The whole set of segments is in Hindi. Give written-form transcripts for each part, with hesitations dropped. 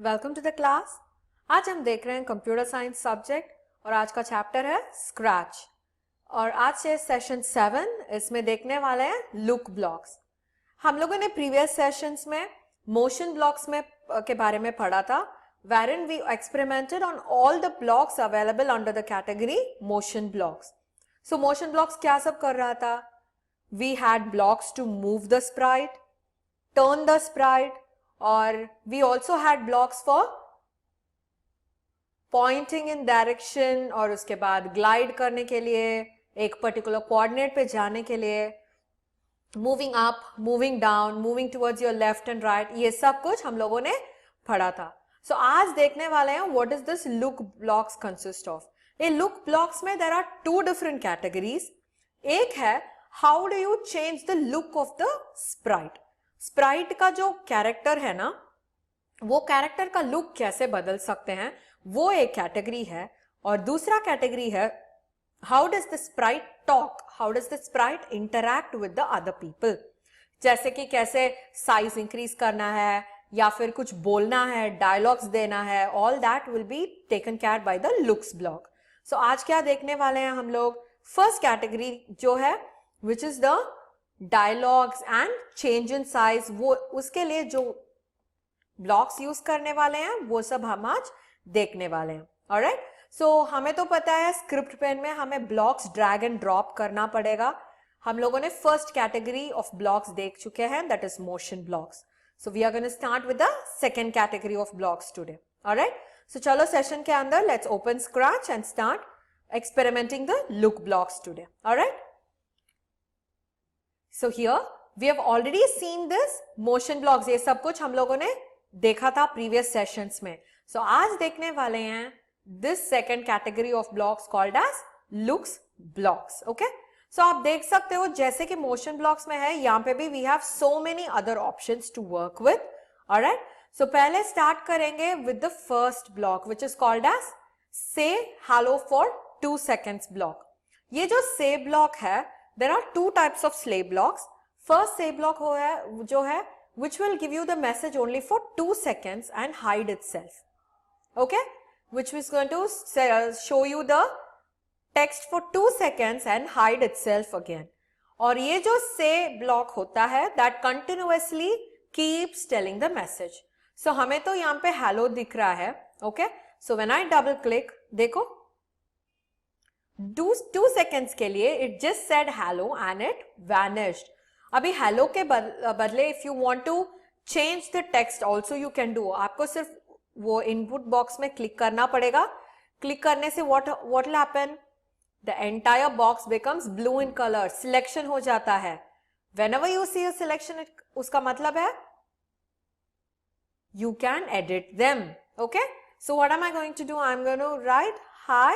Welcome to the class. आज हम देख रहे हैं कंप्यूटर साइंस सब्जेक्ट और आज का चैप्टर है स्क्रैच। और आज से सेशन 7 इसमें देखने वाले हैं लुक ब्लॉक्स। हम लोगों ने प्रीवियस सेशंस में मोशन ब्लॉक्स में के बारे में पढ़ा था, wherein we experimented on all the blocks available under the category motion blocks. So motion blocks क्या सब कर रहा था? We had blocks to move the sprite, turn the sprite, और we also had blocks for pointing in direction और उसके बाद glide करने के लिए, एक particular coordinate पे जाने के लिए, moving up, moving down, moving towards your left and right, ये सब कुछ हम लोगों ने पढ़ा था। So आज देखने वाले हैं what is this look blocks consist of। ये look blocks में there are two different categories। एक है how do you change the look of the sprite। Sprite का जो कैरेक्टर है ना, वो कैरेक्टर का लुक कैसे बदल सकते हैं, वो एक कैटेगरी है। और दूसरा कैटेगरी है how does the Sprite talk, how does the Sprite interact with the other people. जैसे कि कैसे साइज इंक्रीज करना है या फिर कुछ बोलना है, डायलॉग्स देना है, all that will be taken care by the looks block. So आज क्या देखने वाले हैं हम लोग, फर्स्ट कैटेगरी जो है which is the dialogues and change in size, वो उसके लिए जो ब्लॉक्स यूज करने वाले हैं वो सब हम आज देखने वाले हैं। ऑलराइट, सो हमें तो पता है स्क्रिप्ट पेन में हमें ब्लॉक्स ड्रैग एंड ड्रॉप करना पड़ेगा। हम लोगों ने फर्स्ट कैटेगरी ऑफ ब्लॉक्स देख चुके हैं, that is motion blocks. So we are going to start with the second category of blocks today. Alright, so चलो सेशन के अंदर let's open scratch and start experimenting the look blocks today. Alright, so here we have already seen this motion blocks, ये सब कुछ हम लोगों ने देखा था previous sessions में। so आज देखने वाले हैं this second category of blocks called as looks blocks। okay, so आप देख सकते हो जैसे कि motion blocks में है, यहाँ पे भी we have so many other options to work with। alright, so पहले start करेंगे with the first block which is called as say hello for 2 seconds block। ये जो say block है, there are two types of say blocks। first say block जो है which will give you the message only for 2 seconds and hide itself। okay, which is going to show you the text for 2 seconds and hide itself again। और ये जो say block होता है that continuously keeps telling the message। so हमें तो यहाँ पे hello दिख रहा है। okay, so when I double click, देखो 2 seconds के लिए it just said hello and it vanished। अभी hello के बदले if you want to change the text also you can do। आपको सिर्फ वो input box में click करना पड़ेगा। click करने से what will happen, the entire box becomes blue in color, selection हो जाता है। whenever you see a selection उसका मतलब है you can edit them। okay, so what am I going to do, I'm going to write hi,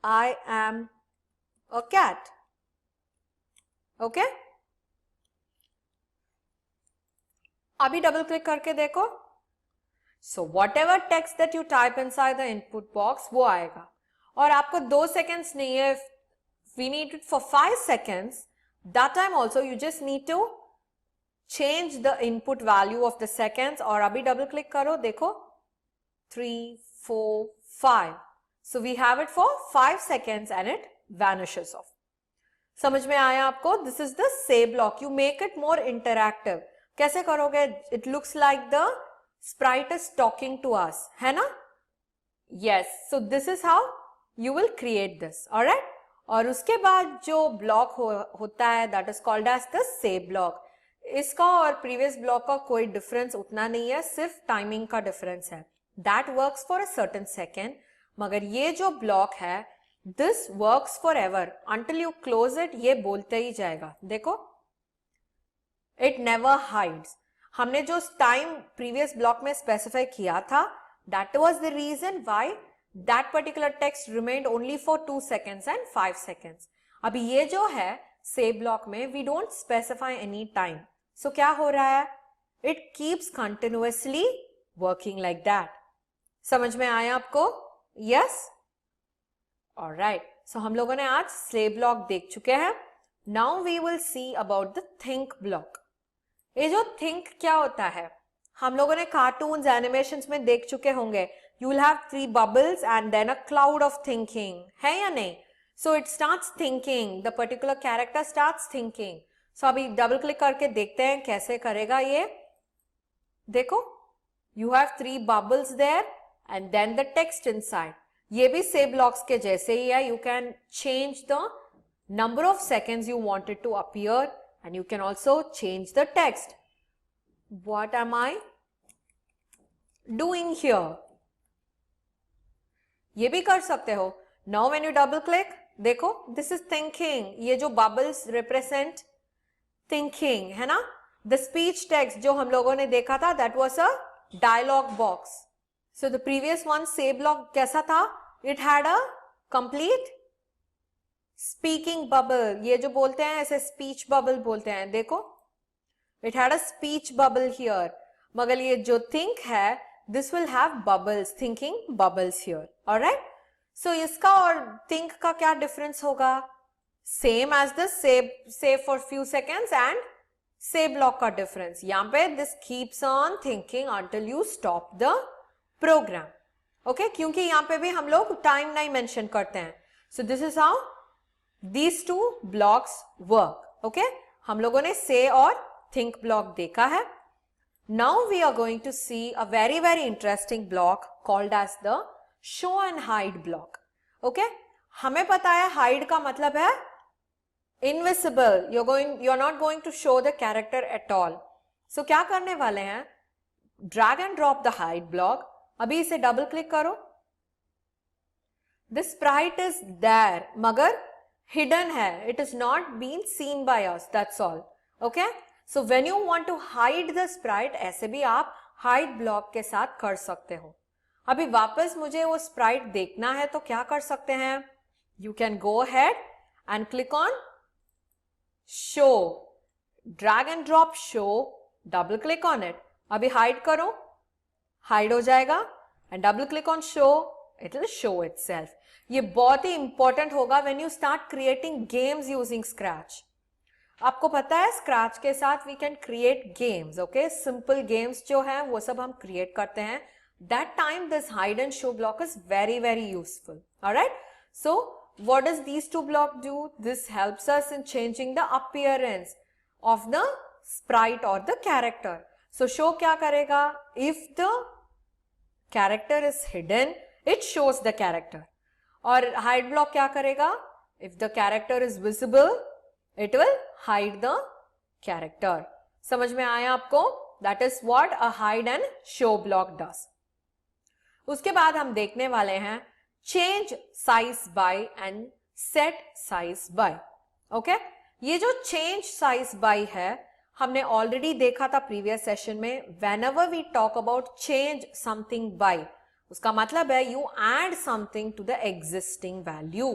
I am a cat। okay, अभी डबल क्लिक करके देखो। so whatever text that you type inside the input box वो आएगा। और आपको 2 seconds नहीं है, we need it for 5 seconds। that time also you just need to change the input value of the seconds। और अभी डबल क्लिक करो, देखो 3 4 5। so we have it for 5 seconds and it vanishes off। समझ में आया आपको? this is the say block। you make it more interactive। कैसे करोगे? it looks like the sprite is talking to us, है ना? yes, so this is how you will create this। alright, और उसके बाद जो ब्लॉक होता है that is called as the say block। इसका और प्रीवियस ब्लॉक का कोई डिफरेंस उतना नहीं है, सिर्फ टाइमिंग का डिफरेंस है। that works for a certain second। मगर ये जो ब्लॉक है this works forever until you close it, ये बोलते ही जाएगा। देखो it never hides। हमने जो टाइम प्रीवियस ब्लॉक में स्पेसिफाई किया था that was the reason why that particular text remained only for 2 seconds and 5 seconds। अभी ये जो है say block में we don't specify any time। so क्या हो रहा है, it keeps continuously working like that। समझ में आया आपको? yes, alright, so हम लोगों ने आज say block देख चुके हैं। now we will see about the think block। ये जो थिंक क्या होता है, हम लोगों ने कार्टून्स एनिमेशंस में देख चुके होंगे. You will have 3 bubbles and then a cloud of thinking, है या नहीं? So it starts thinking, the particular character starts thinking. So अभी डबल क्लिक करके देखते हैं कैसे करेगा ये. देखो, you have 3 bubbles there and then the text inside. ये भी से ब्लॉक्स के जैसे ही है. You can change the number of seconds you want it to appear and you can also change the text. What am I doing here? ये भी कर सकते हो. Now when you double click, देखो, this is thinking. ये जो bubbles represent thinking है ना. The speech text जो हम लोगों ने देखा था, that was a dialogue box. So the previous one, say block कैसा था? It had a complete speaking bubble. ये जो बोलते हैं ऐसे स्पीच बबल बोलते हैं. देखो, it had a speech bubble here. मगर ये जो थिंक है, this will have bubbles, thinking bubbles here. Alright. So इसका और थिंक का क्या डिफरेंस होगा? Same as the save for few seconds and say block का डिफरेंस. यहाँ पे this keeps on thinking until you stop the program. Okay, क्योंकि यहाँ पे भी हम लोग टाइम नहीं मेंशन करते हैं. सो this is how these two blocks work. Okay, हम लोगों ने say और think block देखा है. Now we are going to see a very interesting block called as the show and hide block. Okay, हमें पता है hide का मतलब है invisible. You're not going to show the character at all. So क्या करने वाले हैं? Drag and drop the hide block. अभी इसे double click करो. The sprite is there, मगर hidden है. It is not being seen by us. That's all. Okay? So when you want to hide the sprite, ऐसे भी आप hide block के साथ कर सकते हो. अभी वापस मुझे वो sprite देखना है तो क्या कर सकते हैं? You can go ahead and click on show. Drag and drop show. Double click on it. अभी hide करो. Hide हो जाएगा. And double click on show. It will show itself. ये बहुत ही इंपॉर्टेंट होगा when you start creating games using scratch. आपको पता है स्क्रैच के साथ we can create games. Okay, simple games जो है वो सब हम क्रिएट करते हैं. That time this hide and show block is very useful. Alright. So what does these two block do? This helps us in changing the appearance of the sprite और द कैरेक्टर. सो शो क्या करेगा? If the character is hidden, it shows the character. और हाइड ब्लॉक क्या करेगा? If the character is visible, it will hide the character. समझ में आया आपको? That is what a hide and show block does. उसके बाद हम देखने वाले हैं change size by and set size by. Okay, ये जो चेंज साइज बाय है हमने ऑलरेडी देखा था प्रीवियस सेशन में. Whenever we talk about change something by, उसका मतलब है you add something to the existing value.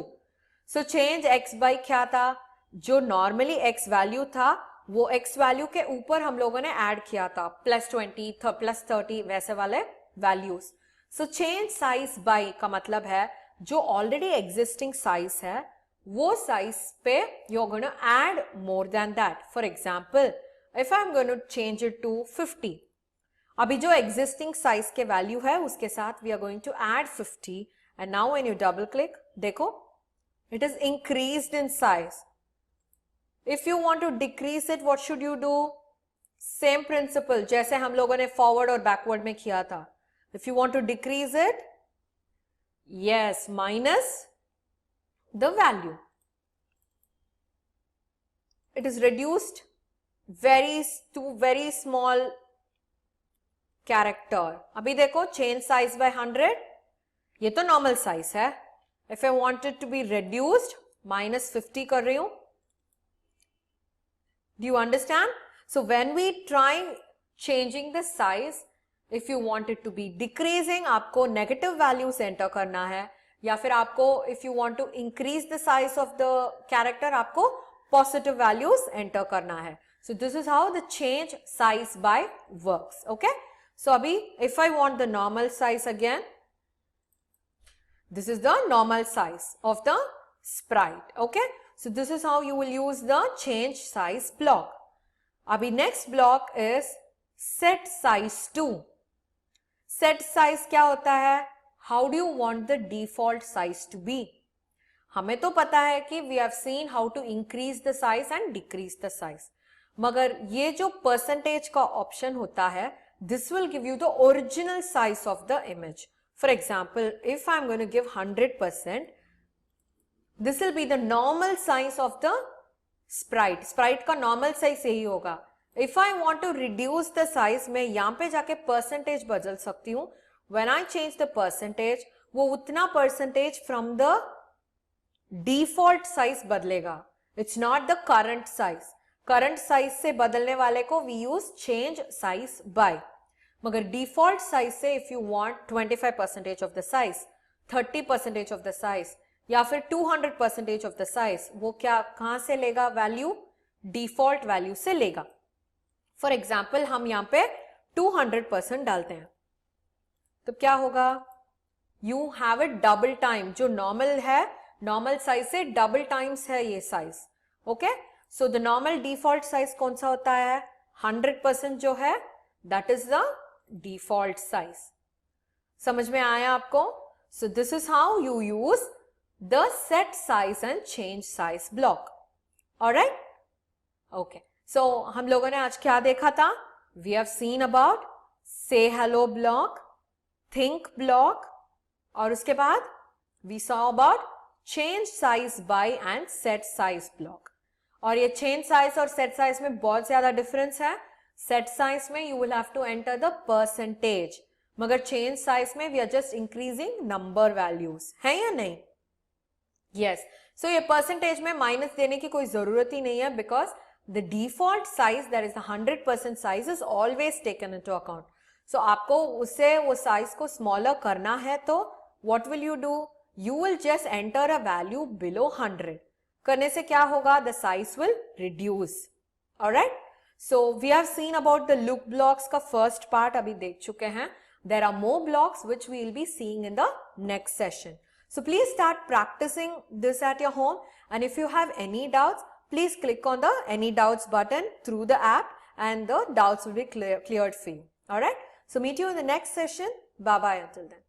So change X by क्या था? जो नॉर्मली एक्स वैल्यू था वो एक्स वैल्यू के ऊपर हम लोगों ने ऐड किया था +20 +30 वैसे वाले values. So change size by का मतलब है जो ऑलरेडी एग्जिस्टिंग साइज है वो साइज पे you are going to add more than that. For example, if I am going to change it to 50, अभी जो एग्जिस्टिंग साइज के वैल्यू है उसके साथ we are going to add 50. And now when you double click, देखो, it is increased in size. If you want to decrease it, what should you do? Same principle जैसे हम लोगों ने फॉरवर्ड और बैकवर्ड में किया था. If you want to decrease it, yes, minus the value. It is reduced to very small character. अभी देखो, चेंज साइज बाय 100, ये तो नॉर्मल साइज है. If I wanted to be reduced, -50 कर रही हूं. Do you understand? So when we try changing the size, if you want it to be decreasing, आपको नेगेटिव वैल्यूज एंटर करना है, या फिर आपको if you want to increase the size of the character, आपको पॉजिटिव वैल्यूज एंटर करना है. So this is how the change size by works. Okay, so abhi if I want the normal size again, this is the normal size of the sprite. Okay, so this is how you will use the change size block. अभी next block is set size to. Set size क्या होता है? How do you want the default size to be? हमें तो पता है कि we have seen how to increase the size and decrease the size, मगर ये जो परसेंटेज का ऑप्शन होता है, this will give you the original size of the image. For example, if I am going to give 100%, this will be the normal size of the sprite. Sprite का नॉर्मल साइज यही होगा. If I want to reduce the size, मैं यहां पे जाके परसेंटेज बदल सकती हूं. When I change the percentage, वो उतना percentage from the default size बदलेगा. It's not the current size. Current size से बदलने वाले को we use change size by. मगर डिफॉल्ट साइज से if you want 25% of the size, 30% of the size, या फिर 200% ऑफ द साइज, वो क्या कहां से लेगा वैल्यू? डिफॉल्ट वैल्यू से लेगा. फॉर एग्जाम्पल, हम यहां पे 200% डालते हैं, तो क्या होगा? You have it double time. जो नॉर्मल है, नॉर्मल साइज से डबल टाइम्स है ये size. Okay, so the normal default size कौन सा होता है? 100% जो है, that is the default size. समझ में आया आपको? So this is how you use the set size and change size block. Alright, okay. So हम लोगों ने आज क्या देखा था? वी हैव सीन अबाउट से हेलो ब्लॉक, थिंक ब्लॉक, और उसके बाद we saw about change size by and set size block. और ये चेंज साइज और सेट साइज में बहुत ज्यादा डिफरेंस है. सेट साइज में you will have to enter the percentage, मगर चेंज साइज में we are just increasing number values. है या नहीं? यस. सो ये परसेंटेज में माइनस देने की कोई जरूरत ही नहीं है, because the default size, that is the 100% size, is always taken into account. So आपको उससे वो साइज को स्मॉलर करना है, तो what will you do? You will just enter a value below 100. करने से क्या होगा? The size will reduce. Alright, so we have seen about the look blocks का फर्स्ट पार्ट अभी देख चुके हैं. There are more blocks which we will be seeing in the next session. So please start practicing this at your home, and if you have any doubts, please click on the any doubts button through the app and the doubts will be cleared for you. Alright, so meet you in the next session. Bye bye until then.